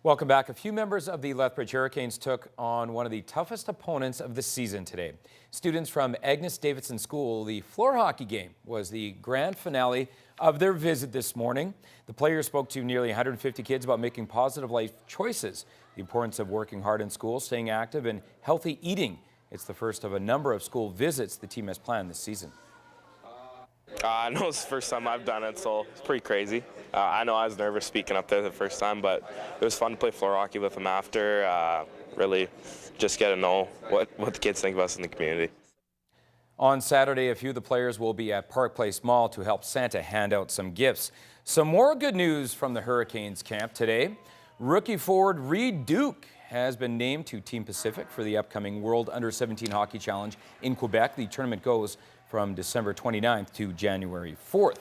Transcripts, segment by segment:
Welcome back. A few members of the Lethbridge Hurricanes took on one of the toughest opponents of the season today. Students from Agnes Davidson School, the floor hockey game was the grand finale of their visit this morning. The players spoke to nearly 150 kids about making positive life choices, the importance of working hard in school, staying active, and healthy eating. It's the first of a number of school visits the team has planned this season. I know it's the first time I've done it, so it's pretty crazy. I know I was nervous speaking up there the first time, but it was fun to play floor hockey with them after. Really just get to know what the kids think of us in the community. On Saturday, a few of the players will be at Park Place Mall to help Santa hand out some gifts. Some more good news from the Hurricanes camp today. Rookie forward Reed Duke has been named to Team Pacific for the upcoming World Under-17 Hockey Challenge in Quebec. The tournament goes from December 29th to January 4th.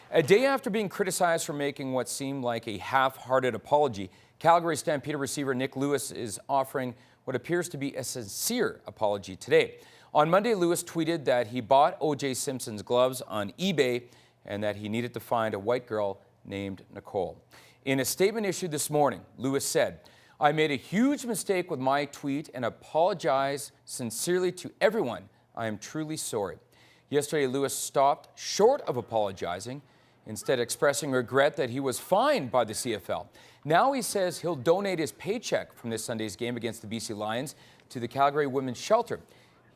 A day after being criticized for making what seemed like a half-hearted apology, Calgary Stampeder receiver Nick Lewis is offering what appears to be a sincere apology today. On Monday, Lewis tweeted that he bought O.J. Simpson's gloves on eBay and that he needed to find a white girl named Nicole. In a statement issued this morning, Lewis said, "I made a huge mistake with my tweet and apologize sincerely to everyone. I am truly sorry." Yesterday, Lewis stopped short of apologizing, instead expressing regret that he was fined by the CFL. Now he says he'll donate his paycheck from this Sunday's game against the BC Lions to the Calgary Women's Shelter.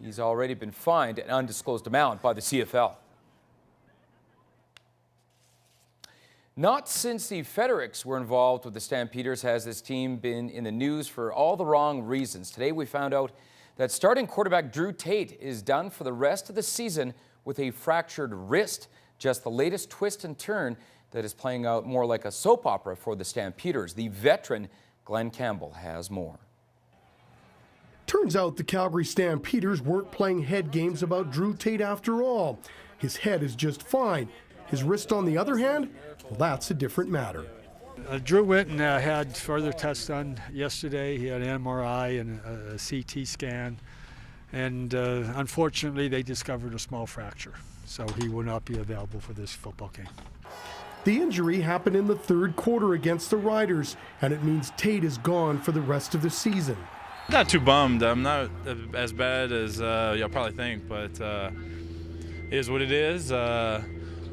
He's already been fined an undisclosed amount by the CFL. Not since the Fredericks were involved with the Stampeders has this team been in the news for all the wrong reasons. Today we found out that starting quarterback Drew Tate is done for the rest of the season with a fractured wrist. Just the latest twist and turn that is playing out more like a soap opera for the Stampeders. The veteran Glenn Campbell has more. Turns out the Calgary Stampeders weren't playing head games about Drew Tate after all. His head is just fine. His wrist, on the other hand, well, that's a different matter. Drew went and had further tests done yesterday. He had an MRI and a CT scan. And unfortunately, they discovered a small fracture. So he will not be available for this football game. The injury happened in the third quarter against the Riders, and it means Tate is gone for the rest of the season. Not too bummed. I'm not as bad as y'all probably think, but it is what it is.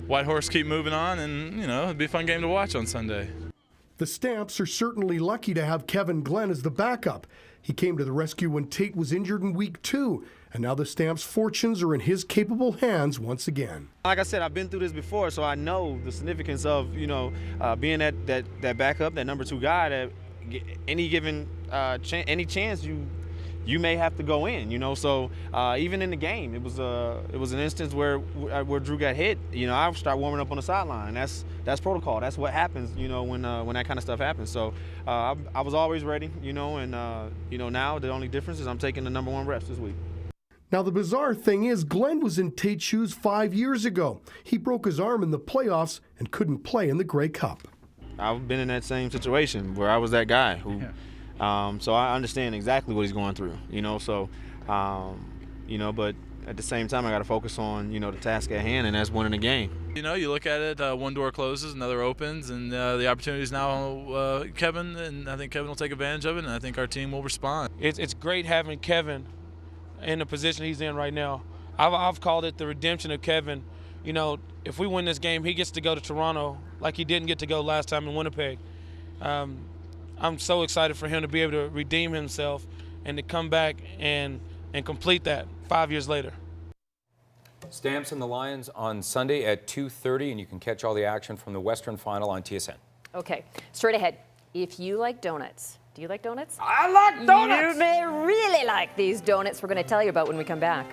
White Horse keep moving on, and, you know, it'd be a fun game to watch on Sunday. The Stamps are certainly lucky to have Kevin Glenn as the backup. He came to the rescue when Tate was injured in week 2, and now the Stamps' fortunes are in his capable hands once again. Like I said, I've been through this before, so I know the significance of, being that backup, that number 2 guy. That any given any chance you may have to go in, So even in the game, it was an instance where Drew got hit. I start warming up on the sideline, and that's protocol. That's what happens, when that kind of stuff happens. So I was always ready, and now the only difference is I'm taking the number 1 reps this week. Now the bizarre thing is, Glenn was in Tate's shoes 5 years ago. He broke his arm in the playoffs and couldn't play in the Grey Cup. I've been in that same situation where I was that guy who. Yeah. So I understand exactly what he's going through, but at the same time, I got to focus on, the task at hand, and that's winning the game. You look at it, one door closes, another opens, and the opportunity is now Kevin, and I think Kevin will take advantage of it, and I think our team will respond. It's great having Kevin in the position he's in right now. I've called it the redemption of Kevin. If we win this game, he gets to go to Toronto like he didn't get to go last time in Winnipeg. I'm so excited for him to be able to redeem himself and to come back and complete that 5 years later. Stamps and the Lions on Sunday at 2:30, and you can catch all the action from the Western Final on TSN. Okay, straight ahead. If you like donuts, do you like donuts? I like donuts! You may really like these donuts we're going to tell you about when we come back.